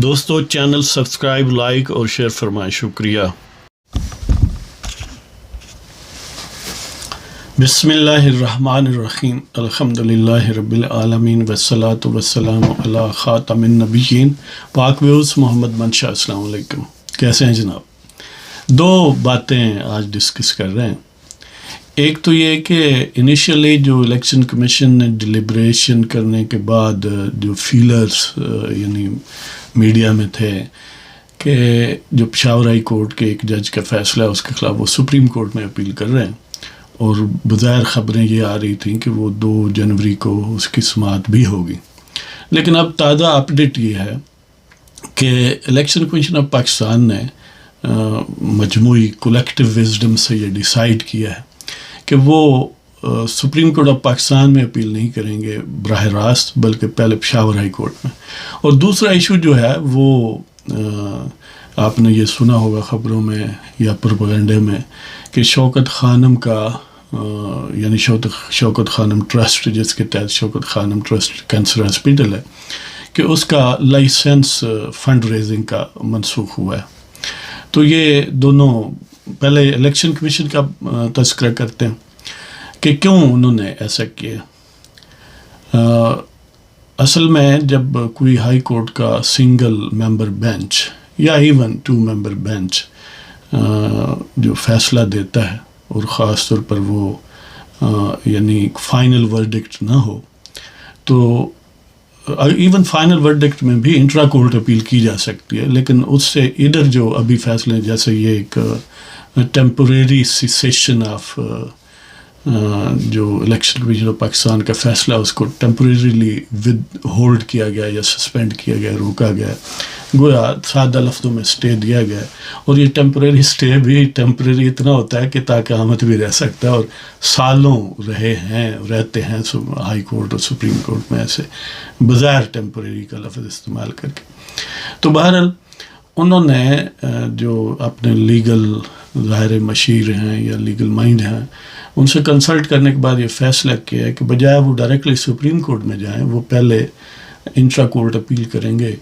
دوستو channel subscribe like اور share فرمائیں، شکریہ۔ بسم اللہ الرحمن الرحیم، الحمدللہ رب العالمین والصلاة والسلام علی خاتم النبیین پاک ویوز محمد منشا۔ السلام علیکم، کیسے ہیں جناب؟ دو باتیں آج ڈسکس کر رہے ہیں۔ ایک تو یہ کہ انیشلی جو الیکشن کمیشن نے ڈیلیبریشن کرنے کے بعد جو فیلرز یعنی میڈیا میں تھے کہ جو پشاور ہائی کورٹ کے ایک جج کا فیصلہ ہے اس کے خلاف وہ سپریم کورٹ میں اپیل کر رہے ہیں، اور بظاہر خبریں یہ آ رہی تھیں کہ وہ 2 جنوری کو اس کی سماعت بھی ہوگی۔ لیکن اب تازہ اپڈیٹ یہ ہے کہ الیکشن کمیشن آف پاکستان نے مجموعی کولیکٹیو وزڈم سے یہ ڈیسائیڈ کیا ہے کہ وہ سپریم کورٹ آف پاکستان میں اپیل نہیں کریں گے براہ راست، بلکہ پہلے پشاور ہائی کورٹ میں۔ اور دوسرا ایشو جو ہے وہ آپ نے یہ سنا ہوگا خبروں میں یا پروپیگنڈے میں کہ شوکت خانم کا یعنی شوکت خانم ٹرسٹ، جس کے تحت شوکت خانم ٹرسٹ کینسر ہاسپٹل ہے، کہ اس کا لائسنس فنڈ ریزنگ کا منسوخ ہوا ہے۔ تو یہ دونوں پہلے الیکشن کمیشن کا تذکرہ کرتے ہیں کہ کیوں انہوں نے ایسا کیا۔ اصل میں جب کوئی ہائی کورٹ کا سنگل ممبر بینچ یا ایون 2 ممبر بینچ جو فیصلہ دیتا ہے، اور خاص طور پر وہ یعنی فائنل ورڈکٹ نہ ہو، تو ایون فائنل ورڈکٹ میں بھی انٹرا کورٹ اپیل کی جا سکتی ہے، لیکن اس سے ادھر جو ابھی فیصلے جیسے یہ ایک ٹیمپوریری سیسیشن آف جو الیکشن کمیشن آف پاکستان کا فیصلہ اس کو ٹیمپوریریلی ود ہولڈ کیا گیا یا سسپینڈ کیا گیا، روکا گیا، گویا سادہ لفظوں میں اسٹے دیا گیا۔ اور یہ ٹیمپوریری اسٹے بھی ٹیمپوریری اتنا ہوتا ہے کہ تا قیامت بھی رہ سکتا ہے، اور سالوں رہتے ہیں ہائی کورٹ اور سپریم کورٹ میں ایسے بظاہر ٹیمپوریری کا لفظ استعمال کر کے۔ تو بہرحال انہوں نے جو اپنے لیگل ظاہر مشیر ہیں یا لیگل مائنڈ ہیں ان سے کنسلٹ کرنے کے بعد یہ فیصلہ کیا ہے کہ بجائے وہ ڈائریکٹلی سپریم کورٹ میں جائیں، وہ پہلے انٹرا کورٹ اپیل کریں گے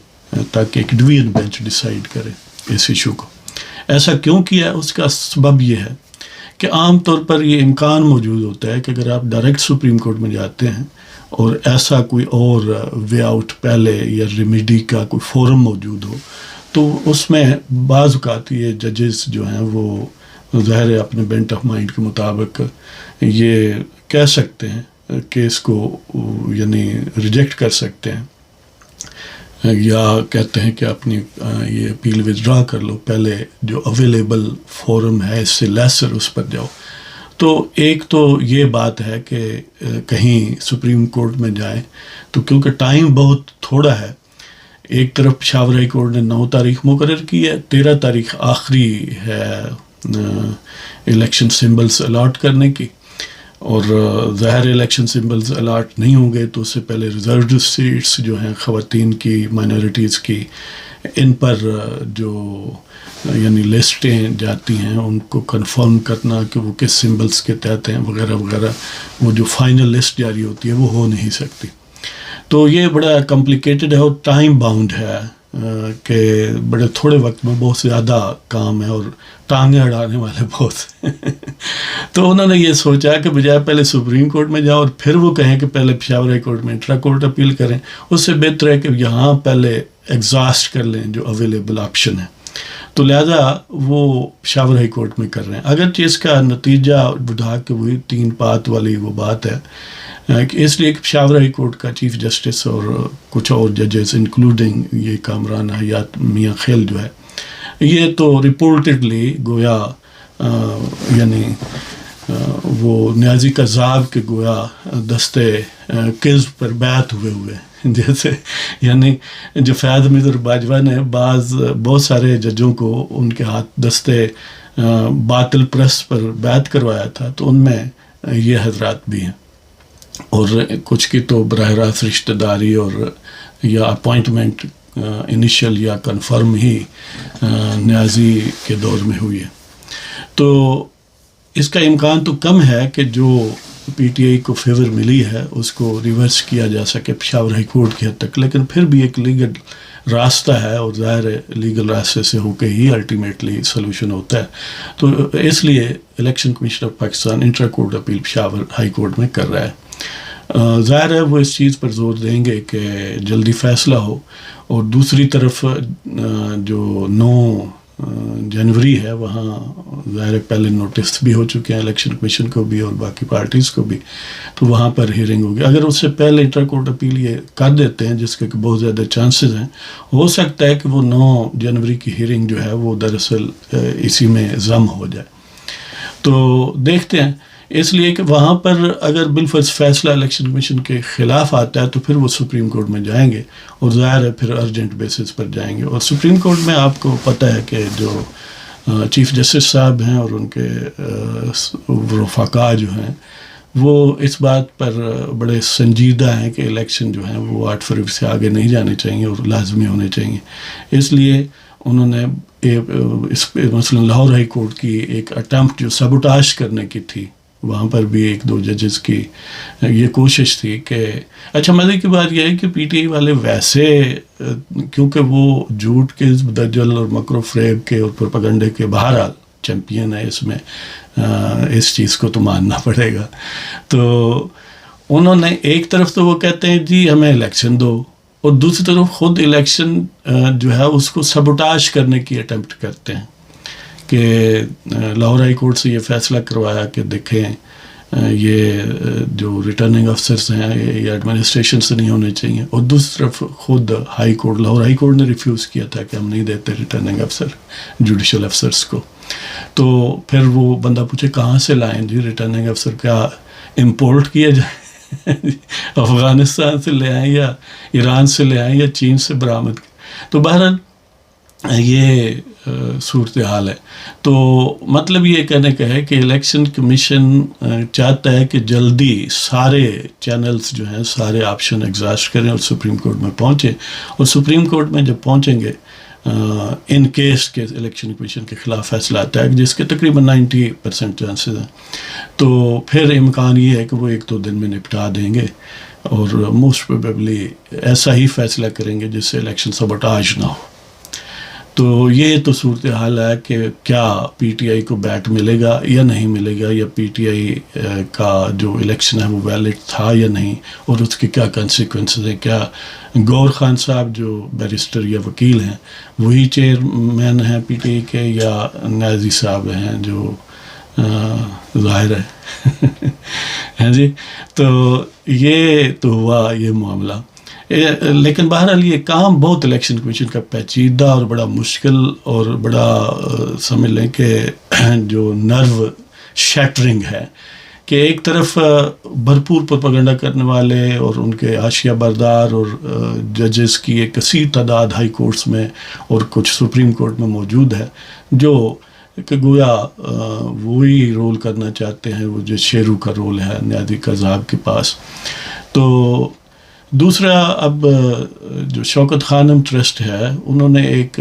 تاکہ ایک ڈویژن بینچ ڈیسائیڈ کرے اس ایشو کو۔ ایسا کیوں کیا؟ اس کا سبب یہ ہے کہ عام طور پر یہ امکان موجود ہوتا ہے کہ اگر آپ ڈائریکٹ سپریم کورٹ میں جاتے ہیں اور ایسا کوئی اور وے آؤٹ پہلے یا ریمیڈی کا کوئی فورم موجود ہو، تو اس میں بعض اوقات یہ ججز جو ہیں وہ ظاہر اپنے بینٹ آف مائنڈ کے مطابق یہ کہہ سکتے ہیں کیس کو یعنی ریجیکٹ کر سکتے ہیں، یا کہتے ہیں کہ اپنی یہ اپیل ودرا کر لو، پہلے جو اویلیبل فورم ہے اس سے لیسر اس پر جاؤ۔ تو ایک تو یہ بات ہے کہ کہیں سپریم کورٹ میں جائیں تو کیونکہ ٹائم بہت تھوڑا ہے، ایک طرف پشاور ہائی کورٹ نے 9 تاریخ مقرر کی ہے، 13 تاریخ آخری ہے الیکشن سمبلز الاٹ کرنے کی، اور ظاہر الیکشن سمبلز الاٹ نہیں ہوں گے تو اس سے پہلے ریزروڈ سیٹس جو ہیں خواتین کی، مائنورٹیز کی، ان پر جو یعنی لسٹیں جاتی ہیں ان کو کنفرم کرنا کہ وہ کس سمبلز کے تحت ہیں وغیرہ وغیرہ، وہ جو فائنل لسٹ جاری ہوتی ہے وہ ہو نہیں سکتی۔ تو یہ بڑا کمپلیکیٹڈ ہے اور ٹائم باؤنڈ ہے کہ بڑے تھوڑے وقت میں بہت زیادہ کام ہے اور ٹانگیں اڑانے والے بہت تو انہوں نے یہ سوچا کہ بجائے پہلے سپریم کورٹ میں جاؤ اور پھر وہ کہیں کہ پہلے پشاور ہائی کورٹ میں انٹرا کورٹ اپیل کریں، اس سے بہتر ہے کہ یہاں پہلے ایگزاسٹ کر لیں جو اویلیبل آپشن ہے۔ تو لہذا وہ پشاور ہائی کورٹ میں کر رہے ہیں، اگرچہ اس کا نتیجہ بڑھا کے وہی 3 پات والی وہ بات ہے کہ اس لیے کہ پشاور ہائی کورٹ کا چیف جسٹس اور کچھ اور ججز انکلوڈنگ یہ کامران حیات میاں خیل جو ہے، یہ تو رپورٹڈلی گویا یعنی وہ نیازی قذاب کے گویا دستے کذب پر بیعت ہوئے جیسے یعنی جو فیاض حمید باجوہ نے بہت سارے ججوں کو ان کے ہاتھ دستے باطل پرست پر بیعت کروایا تھا، تو ان میں یہ حضرات بھی ہیں، اور کچھ کی تو براہ راست رشتہ داری اور یا اپوائنٹمنٹ انیشل یا کنفرم ہی نیازی کے دور میں ہوئی ہے۔ تو اس کا امکان تو کم ہے کہ جو پی ٹی آئی کو فیور ملی ہے اس کو ریورس کیا جا سکے پشاور ہائی کورٹ کی حد تک، لیکن پھر بھی ایک راستہ ہے اور ظاہر ہے لیگل راستے سے ہو کے ہی الٹیمیٹلی سولوشن ہوتا ہے. تو اس لیے election commission of Pakistan intra court appeal Peshawar high court میں کر رہا ہے. ظاہر ہے وہ اس چیز پر زور دیں گے کہ جلدی فیصلہ ہو، اور دوسری طرف جو 9 جنوری ہے وہاں ظاہر ہے پہلے نوٹس بھی ہو چکے ہیں الیکشن کمیشن کو بھی اور باقی پارٹیز کو بھی، تو وہاں پر ہیئرنگ ہوگی. اگر اس سے پہلے انٹر کورٹ اپیل یہ کر دیتے ہیں، جس کے بہت زیادہ چانسز ہیں، ہو سکتا ہے کہ وہ 9 جنوری کی ہیئرنگ جو ہے وہ دراصل اسی میں ضم ہو جائے. تو دیکھتے ہیں، اس لیے کہ وہاں پر اگر بالفرض فیصلہ الیکشن کمیشن کے خلاف آتا ہے تو پھر وہ سپریم کورٹ میں جائیں گے، اور ظاہر ہے پھر ارجنٹ بیسس پر جائیں گے. اور سپریم کورٹ میں آپ کو پتہ ہے کہ جو چیف جسٹس صاحب ہیں اور ان کے رفقا جو ہیں وہ اس بات پر بڑے سنجیدہ ہیں کہ الیکشن جو ہیں وہ 8 فروری سے آگے نہیں جانے چاہیے اور لازمی ہونے چاہیے. اس لیے انہوں نے اس پہ مثلا لاہور ہائی کورٹ کی ایک اٹمپٹ جو سبوٹاج کرنے کی تھی، وہاں پر بھی 1-2 ججز کی یہ کوشش تھی کہ اچھا مزے کی بات یہ ہے کہ پی ٹی آئی والے ویسے کیونکہ وہ جھوٹ کے دجل اور مکر و فریب کے اور پروپیگنڈے کے بہرحال چیمپئن ہے، اس میں اس چیز کو تو ماننا پڑے گا. تو انہوں نے ایک طرف تو وہ کہتے ہیں جی ہمیں الیکشن دو، اور دوسری طرف خود الیکشن جو ہے اس کو سبوٹاج کرنے کی اٹمپٹ کرتے ہیں کہ لاہور ہائی کورٹ سے یہ فیصلہ کروایا کہ دیکھیں یہ جو ریٹرننگ افسرس ہیں یہ ایڈمنسٹریشن سے نہیں ہونے چاہیے، اور دوسری طرف خود high court Lahore high court نے ریفیوز کیا تھا کہ ہم نہیں دیتے ریٹرننگ افسر جوڈیشل افسرس کو. تو پھر وہ بندہ پوچھے کہاں سے لائیں جی ریٹرننگ افسر، کیا امپورٹ کیا جائے افغانستان سے لے آئیں یا ایران سے لے آئیں یا چین سے برآمد. تو بہرحال یہ صورتحال ہے. تو مطلب یہ کہنے کا ہے کہ الیکشن کمیشن چاہتا ہے کہ جلدی سارے چینلز جو ہیں سارے آپشن ایگزاسٹ کریں اور سپریم کورٹ میں پہنچیں، اور سپریم کورٹ میں جب پہنچیں گے ان کیس کے الیکشن کمیشن کے خلاف فیصلہ آتا ہے جس کے تقریباً 90% چانسز ہیں، تو پھر امکان یہ ہے کہ وہ 1-2 دن میں نپٹا دیں گے اور موسٹ پروبیبلی ایسا ہی فیصلہ کریں گے جس سے الیکشن سبوٹاج نہ ہو. تو یہ تو صورتحال ہے کہ کیا پی ٹی آئی کو بیٹ ملے گا یا نہیں ملے گا، یا پی ٹی آئی کا جو الیکشن ہے وہ ویلڈ تھا یا نہیں، اور اس کے کیا کنسیکوینسز ہیں. کیا گور خان صاحب جو بیرسٹر یا وکیل ہیں وہی چیئرمین ہیں پی ٹی آئی کے، یا نیازی صاحب ہیں جو ظاہر ہے ہیں جی. تو یہ تو ہوا یہ معاملہ. لیکن بہرحال یہ کام بہت الیکشن کمیشن کا پیچیدہ اور بڑا مشکل اور بڑا سمجھ لیں کہ جو نرو شیٹرنگ ہے کہ ایک طرف بھرپور پروپیگنڈا کرنے والے اور ان کے حاشیہ بردار اور ججز کی ایک کثیر تعداد ہائی کورٹس میں اور کچھ سپریم کورٹ میں موجود ہے جو کہ گویا وہی رول کرنا چاہتے ہیں، وہ جو شیرو کا رول ہے نیازی قذاب کے پاس. تو دوسرا اب جو شوکت خانم ٹرسٹ ہے انہوں نے ایک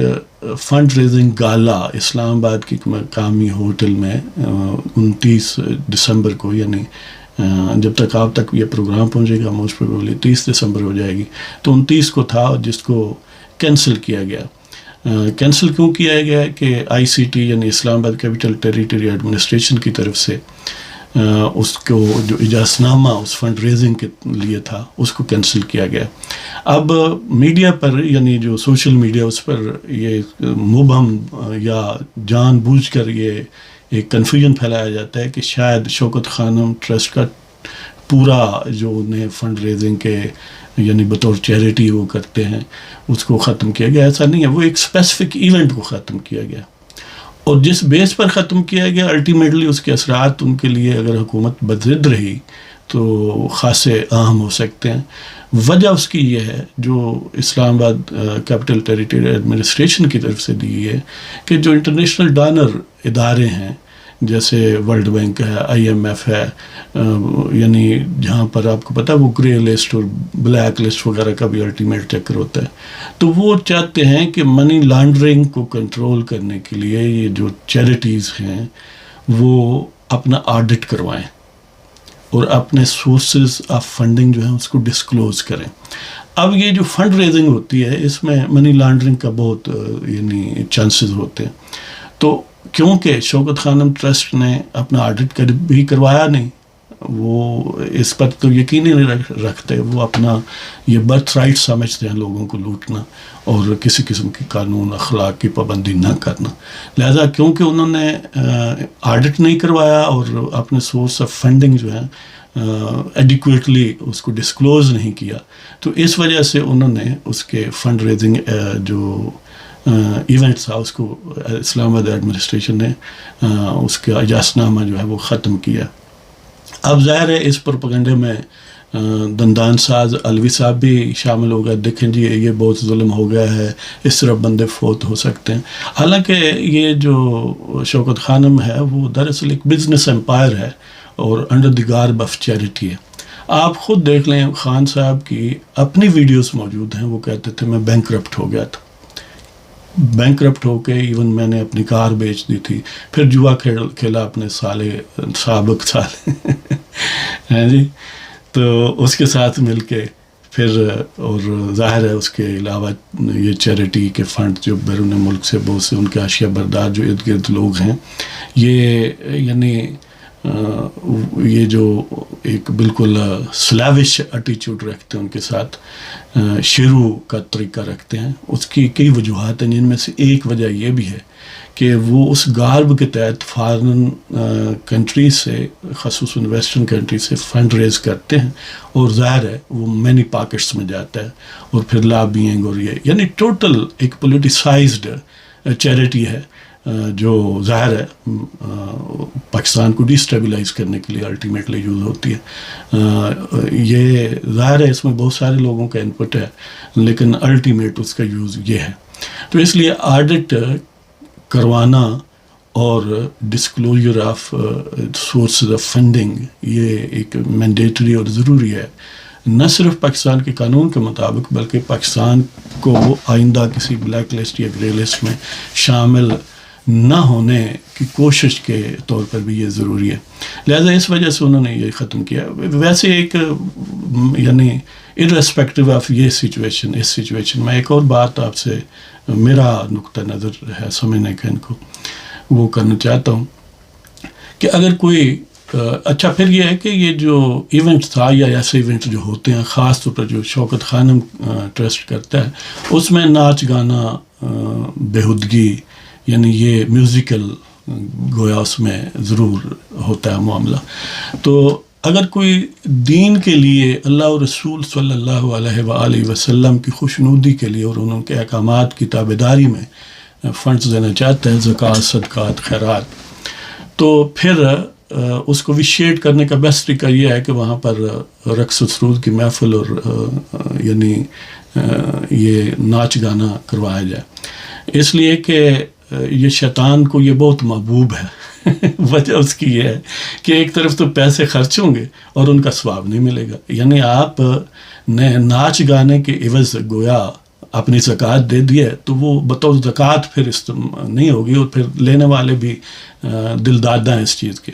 فنڈ ریزنگ گالا اسلام آباد کی مقامی ہوٹل میں 29 دسمبر کو، یعنی جب تک آپ تک یہ پروگرام پہنچے گا موسٹ پروبیبلی 30 دسمبر ہو جائے گی، تو 29 کو تھا جس کو کینسل کیا گیا. کینسل کیوں کیا گیا ہے کہ آئی سی ٹی یعنی اسلام آباد کیپٹل ٹیریٹری ایڈمنسٹریشن کی طرف سے اس کو جو اجازت نامہ اس فنڈ ریزنگ کے لیے تھا اس کو کینسل کیا گیا. اب میڈیا پر یعنی جو سوشل میڈیا اس پر یہ مبہم یا جان بوجھ کر یہ ایک کنفیوژن پھیلایا جاتا ہے کہ شاید شوکت خانم ٹرسٹ کا پورا جو انہیں فنڈ ریزنگ کے یعنی بطور چیریٹی وہ کرتے ہیں اس کو ختم کیا گیا. ایسا نہیں ہے، وہ ایک اسپیسیفک ایونٹ کو ختم کیا گیا، اور جس بیس پر ختم کیا گیا الٹیمیٹلی اس کے اثرات ان کے لیے اگر حکومت بضد رہی تو خاصے اہم ہو سکتے ہیں. وجہ اس کی یہ ہے جو اسلام آباد کیپٹل ٹیریٹری ایڈمنسٹریشن کی طرف سے دی ہے کہ جو انٹرنیشنل ڈونر ادارے ہیں جیسے ورلڈ بینک ہے، آئی ایم ایف ہے، یعنی جہاں پر آپ کو پتہ ہے وہ گرے لسٹ اور بلیک لسٹ وغیرہ کا بھی الٹیمیٹ چکر ہوتا ہے، تو وہ چاہتے ہیں کہ منی لانڈرنگ کو کنٹرول کرنے کے لیے یہ جو چیریٹیز ہیں وہ اپنا آڈٹ کروائیں اور اپنے سورسز آف فنڈنگ جو ہیں اس کو ڈسکلوز کریں. اب یہ جو فنڈ ریزنگ ہوتی ہے اس میں منی لانڈرنگ کا بہت یعنی چانسز ہوتے ہیں. تو کیونکہ شوکت خانم ٹرسٹ نے اپنا آڈٹ بھی کروایا نہیں، وہ اس پر تو یقین ہی نہیں رکھتے، وہ اپنا یہ برتھ رائٹ سمجھتے ہیں لوگوں کو لوٹنا اور کسی قسم کی قانون اخلاق کی پابندی نہ کرنا. لہذا کیونکہ انہوں نے آڈٹ نہیں کروایا اور اپنے سورس آف فنڈنگ جو ہے ایڈیکویٹلی اس کو ڈسکلوز نہیں کیا، تو اس وجہ سے انہوں نے اس کے فنڈ ریزنگ جو ایونٹ تھا اس کو اسلام آباد ایڈمنسٹریشن نے اس کا اجازت نامہ جو ہے وہ ختم کیا. اب ظاہر ہے اس پروپیگنڈے میں دندان ساز علوی صاحب بھی شامل ہو گئے، دیکھیں جی یہ بہت ظلم ہو گیا ہے، اس طرح بندے فوت ہو سکتے ہیں. حالانکہ یہ جو شوکت خانم ہے وہ دراصل ایک بزنس امپائر ہے اور انڈر دی گارب آف چیریٹی ہے. آپ خود دیکھ لیں، خان صاحب کی اپنی ویڈیوز موجود ہیں، وہ کہتے تھے میں بینکرپٹ ہو گیا تھا، بینکرپٹ ہو کے ایون میں نے اپنی کار بیچ دی تھی، پھر جوا کھیلا اپنے سابق سالے ہیں جی، تو اس کے ساتھ مل کے پھر، اور ظاہر ہے اس کے علاوہ یہ چیریٹی کے فنڈ جو بیرون ملک سے بہت سے ان کے اشیاء بردار جو ارد گرد لوگ ہیں، یہ یعنی یہ جو ایک بالکل سلیوش ایٹیچیوڈ رکھتے ہیں ان کے ساتھ، شیرو کا طریقہ رکھتے ہیں. اس کی کئی وجوہات ہیں، جن میں سے ایک وجہ یہ بھی ہے کہ وہ اس گارب کے تحت فارن کنٹریز سے، خصوصاً ویسٹرن کنٹریز سے فنڈ ریز کرتے ہیں، اور ظاہر ہے وہ مینی پاکٹس میں جاتا ہے، اور پھر لابینگ اور یہ یعنی ٹوٹل ایک پولیٹیسائزڈ چیریٹی ہے جو ظاہر ہے پاکستان کو ڈیسٹیبلائز کرنے کے لیے الٹیمیٹلی یوز ہوتی ہے. یہ ظاہر ہے اس میں بہت سارے لوگوں کا انپٹ ہے، لیکن الٹیمیٹ اس کا یوز یہ ہے. تو اس لیے آڈٹ کروانا اور disclosure of sources of funding یہ ایک مینڈیٹری اور ضروری ہے، نہ صرف پاکستان کے قانون کے مطابق بلکہ پاکستان کو آئندہ کسی بلیک لسٹ یا گرے لسٹ میں شامل نہ ہونے کی کوشش کے طور پر بھی یہ ضروری ہے. لہذا اس وجہ سے انہوں نے یہ ختم کیا. ویسے ایک یعنی ارریسپیکٹو آف یہ سچویشن، اس سچویشن میں ایک اور بات آپ سے میرا نقطہ نظر ہے سمجھنے کا ان کو وہ کرنا چاہتا ہوں کہ اگر کوئی اچھا پھر یہ ہے کہ یہ جو ایونٹ تھا یا ایسے ایونٹ جو ہوتے ہیں خاص طور پر جو شوکت خانم ٹرسٹ کرتا ہے، اس میں ناچ گانا، بےہودگی، یعنی یہ میوزیکل گویا اس میں ضرور ہوتا ہے معاملہ. تو اگر کوئی دین کے لیے اللہ اور رسول صلی اللہ علیہ وآلہ وسلم کی خوشنودی کے لیے اور ان کے احکامات کی تابعداری میں فنڈز دینا چاہتا ہے، زکوٰۃ، صدقات، خیرات، تو پھر اس کو وشیٹ کرنے کا بیسٹ طریقہ یہ ہے کہ وہاں پر رقص و سرود کی محفل اور یعنی یہ ناچ گانا کروایا جائے. اس لیے کہ یہ شیطان کو یہ بہت محبوب ہے. وجہ اس کی یہ ہے کہ ایک طرف تو پیسے خرچ ہوں گے اور ان کا ثواب نہیں ملے گا. یعنی آپ نے ناچ گانے کے عوض گویا اپنی زکوٰۃ دے دی ہے تو وہ بطور زکوٰۃ پھر نہیں ہوگی، اور پھر لینے والے بھی دل دادہ ہیں اس چیز کے.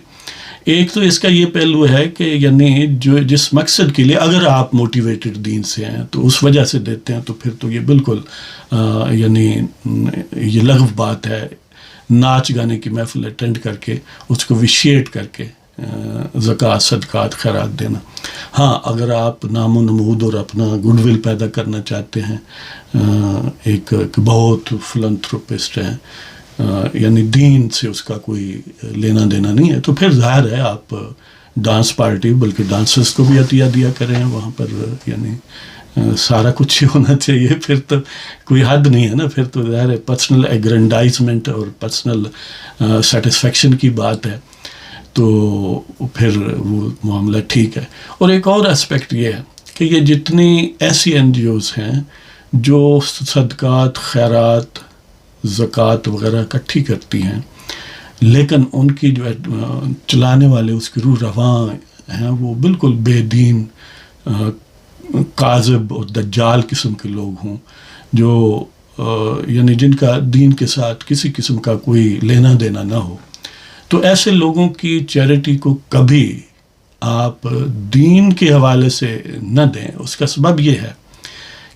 ایک تو اس کا یہ پہلو ہے کہ یعنی جو جس مقصد کے لیے اگر آپ موٹیویٹڈ دین سے ہیں تو اس وجہ سے دیتے ہیں، تو پھر تو یہ بالکل یعنی یہ لغو بات ہے ناچ گانے کی محفل اٹینڈ کر کے اس کو وشیٹ کر کے زکوٰۃ، صدقات، خیرات دینا. ہاں اگر آپ نام و نمود اور اپنا گڈ ول پیدا کرنا چاہتے ہیں، ایک بہت فلنتھروپسٹ ہیں، یعنی دین سے اس کا کوئی لینا دینا نہیں ہے، تو پھر ظاہر ہے آپ ڈانس پارٹی بلکہ ڈانسرز کو بھی عطیہ دیا کریں وہاں پر، یعنی سارا کچھ ہی ہونا چاہیے. پھر تو کوئی حد نہیں ہے نا، پھر تو ظاہر ہے پرسنل ایگرینڈائزمنٹ اور پرسنل سیٹسفیکشن کی بات ہے، تو پھر وہ معاملہ ٹھیک ہے. اور ایک اور اسپیکٹ یہ ہے کہ یہ جتنی ایسی این جی اوز ہیں جو صدقات، خیرات، زکوٰۃ وغیرہ اکٹھی کرتی ہیں، لیکن ان کی جو چلانے والے اس کی روح رواں ہیں وہ بالکل بے دین، کاذب اور دجال قسم کے لوگ ہوں، جو یعنی جن کا دین کے ساتھ کسی قسم کا کوئی لینا دینا نہ ہو. تو ایسے لوگوں کی چیریٹی کو کبھی آپ دین کے حوالے سے نہ دیں. اس کا سبب یہ ہے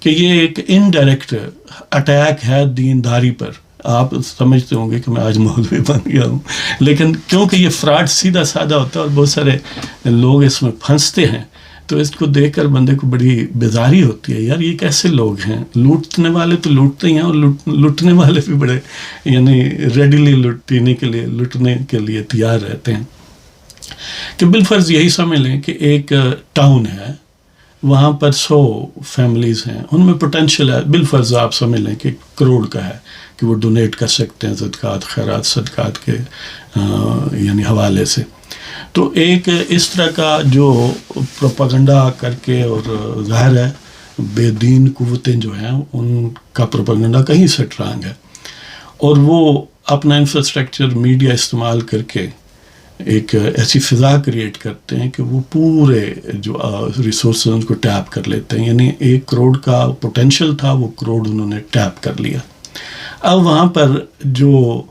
کہ یہ ایک انڈائریکٹ اٹیک ہے دینداری پر. آپ سمجھتے ہوں گے کہ میں آج مولوی بن گیا ہوں، لیکن کیونکہ یہ فراڈ سیدھا سادہ ہوتا ہے اور بہت سارے لوگ اس میں پھنستے ہیں، تو اس کو دیکھ کر بندے کو بڑی بیزاری ہوتی ہے. یار یہ کیسے لوگ ہیں؟ لوٹنے والے تو لوٹتے ہی ہیں، اور لوٹنے والے بھی بڑے یعنی ریڈیلی لوٹنے کے لیے تیار رہتے ہیں. کہ بالفرض یہی سمجھ لیں کہ ایک ٹاؤن ہے، وہاں پر 100 فیملیز ہیں، ان میں پوٹینشیل ہے، بالفرض آپ سمجھ لیں کہ 1 کروڑ کا ہے کہ وہ ڈونیٹ کر سکتے ہیں زکوٰۃ، خیرات، صدقات کے یعنی حوالے سے. تو ایک اس طرح کا جو پروپیگنڈا کر کے، اور ظاہر ہے بے دین قوتیں جو ہیں ان کا پروپیگنڈا کہیں سے ٹرانگ ہے، اور وہ اپنا انفراسٹرکچر میڈیا استعمال کر کے ایک ایسی فضا کریٹ کرتے ہیں کہ وہ پورے جو ریسورسز ان کو ٹیپ کر لیتے ہیں. یعنی 1 کروڑ کا پوٹینشیل تھا، وہ کروڑ انہوں نے ٹیپ کر لیا. اب وہاں پر جو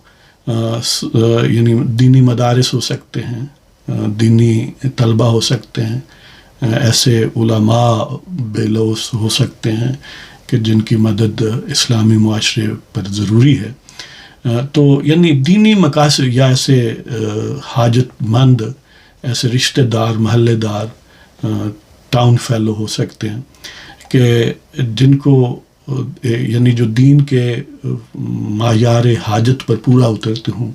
یعنی دینی مدارس ہو سکتے ہیں، دینی طلبہ ہو سکتے ہیں، ایسے علماء بے لوث ہو سکتے ہیں کہ جن کی مدد اسلامی معاشرے پر ضروری ہے. تو یعنی دینی مقاصد یا ایسے حاجت مند، ایسے رشتہ دار، محلے دار، ٹاؤن فیلو ہو سکتے ہیں کہ جن کو یعنی جو دین کے معیار حاجت پر پورا اترتے ہوں.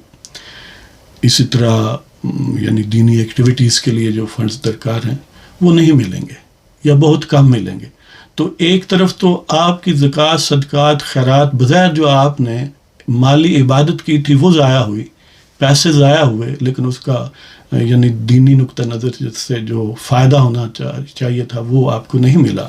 اسی طرح یعنی دینی ایکٹیویٹیز کے لیے جو فنڈز درکار ہیں وہ نہیں ملیں گے یا بہت کم ملیں گے. تو ایک طرف تو آپ کی زکوٰۃ، صدقات، خیرات بظاہر جو آپ نے مالی عبادت کی تھی وہ ضائع ہوئی، پیسے ضائع ہوئے، لیکن اس کا یعنی دینی نقطہ نظر سے جو فائدہ ہونا چاہیے تھا وہ آپ کو نہیں ملا.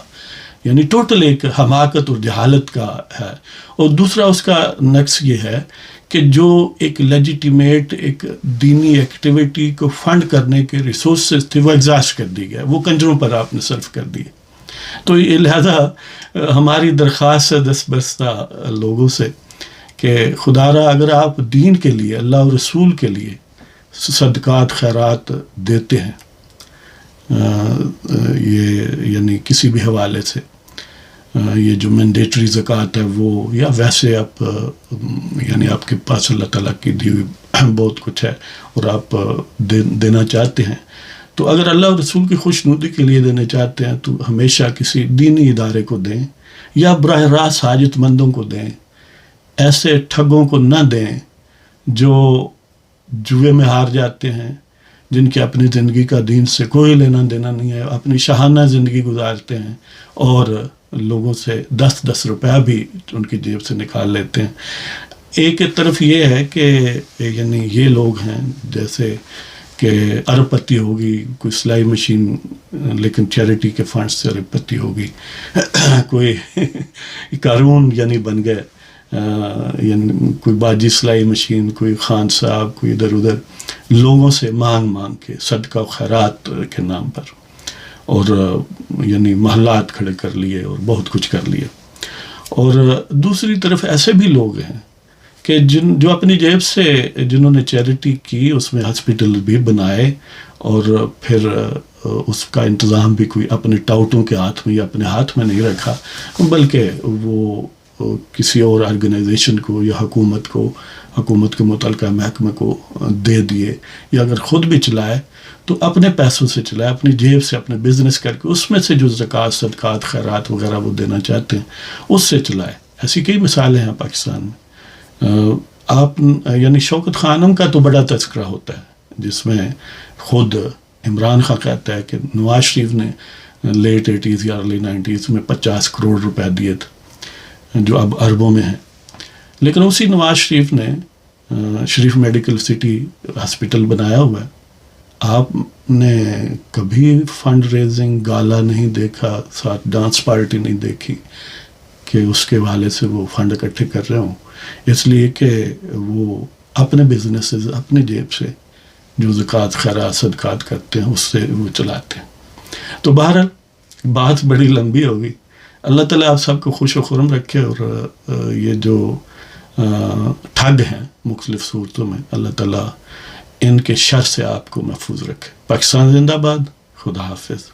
یعنی ٹوٹل ایک حماقت اور جہالت کا ہے. اور دوسرا اس کا نقص یہ ہے کہ جو ایک لیجیٹیمیٹ ایک دینی ایکٹیویٹی کو فنڈ کرنے کے ریسورسز تھے وہ ایگزاسٹ کر دی گئے، وہ کنجروں پر آپ نے صرف کر دیے. تو یہ لہذا ہماری درخواست ہے دست برستہ لوگوں سے کہ خدا را اگر آپ دین کے لیے، اللہ اور رسول کے لیے صدقات، خیرات دیتے ہیں، یہ یعنی کسی بھی حوالے سے، یہ جو مینڈیٹری زکوٰۃ ہے وہ، یا ویسے آپ یعنی آپ کے پاس اللہ تعالیٰ کی دی ہوئی بہت کچھ ہے اور آپ دینا چاہتے ہیں، تو اگر اللہ اور رسول کی خوشنودی کے لیے دینا چاہتے ہیں تو ہمیشہ کسی دینی ادارے کو دیں یا براہ راست حاجت مندوں کو دیں. ایسے ٹھگوں کو نہ دیں جو جوئے میں ہار جاتے ہیں، جن کی اپنی زندگی کا دین سے کوئی لینا دینا نہیں ہے، اپنی شاہانہ زندگی گزارتے ہیں اور لوگوں سے 10 روپیہ بھی ان کی جیب سے نکال لیتے ہیں. ایک طرف یہ ہے کہ یعنی یہ لوگ ہیں جیسے کہ ارب پتی ہوگی، کوئی سلائی مشین لیکن چیریٹی کے فنڈ سے ارب پتی ہوگی، کوئی قارون یعنی بن گئے، یعنی کوئی باجی سلائی مشین، کوئی خان صاحب، کوئی ادھر ادھر لوگوں سے مانگ کے صدقہ و خیرات کے نام پر، اور یعنی محلات کھڑے کر لیے اور بہت کچھ کر لیا. اور دوسری طرف ایسے بھی لوگ ہیں کہ جو اپنی جیب سے جنہوں نے چیریٹی کی اس میں ہاسپٹل بھی بنائے اور پھر اس کا انتظام بھی کوئی اپنے ٹاؤٹوں کے ہاتھ میں یا اپنے ہاتھ میں نہیں رکھا، بلکہ وہ کسی اور آرگنائزیشن کو یا حکومت کے متعلقہ محکمے کو دے دیے، یا اگر خود بھی چلائے تو اپنے پیسوں سے چلائے، اپنی جیب سے، اپنے بزنس کر کے اس میں سے جو زکوٰۃ، صدقات، خیرات وغیرہ وہ دینا چاہتے ہیں اس سے چلائے. ایسی کئی مثالیں ہیں پاکستان میں. آپ یعنی شوکت خانم کا تو بڑا تذکرہ ہوتا ہے جس میں خود عمران خان کہتا ہے کہ نواز شریف نے لیٹ 80s یا ارلی 90s میں 50 کروڑ روپے دیے تھے جو اب اربوں میں ہیں. لیکن اسی نواز شریف نے شریف میڈیکل سٹی ہاسپٹل بنایا ہوا ہے. آپ نے کبھی فنڈ ریزنگ گالا نہیں دیکھا، ساتھ ڈانس پارٹی نہیں دیکھی کہ اس کے حوالے سے وہ فنڈ اکٹھے کر رہے ہوں، اس لیے کہ وہ اپنے بزنسز اپنی جیب سے جو زکوٰۃ، خیرات، صدقات کرتے ہیں اس سے وہ چلاتے ہیں. تو بہرحال بات بڑی لمبی ہوگی. اللہ تعالیٰ آپ سب کو خوش و خرم رکھے، اور یہ جو ٹھگ ہیں مختلف صورتوں میں، اللہ تعالیٰ ان کے شر سے آپ کو محفوظ رکھے. پاکستان زندہ باد. خدا حافظ.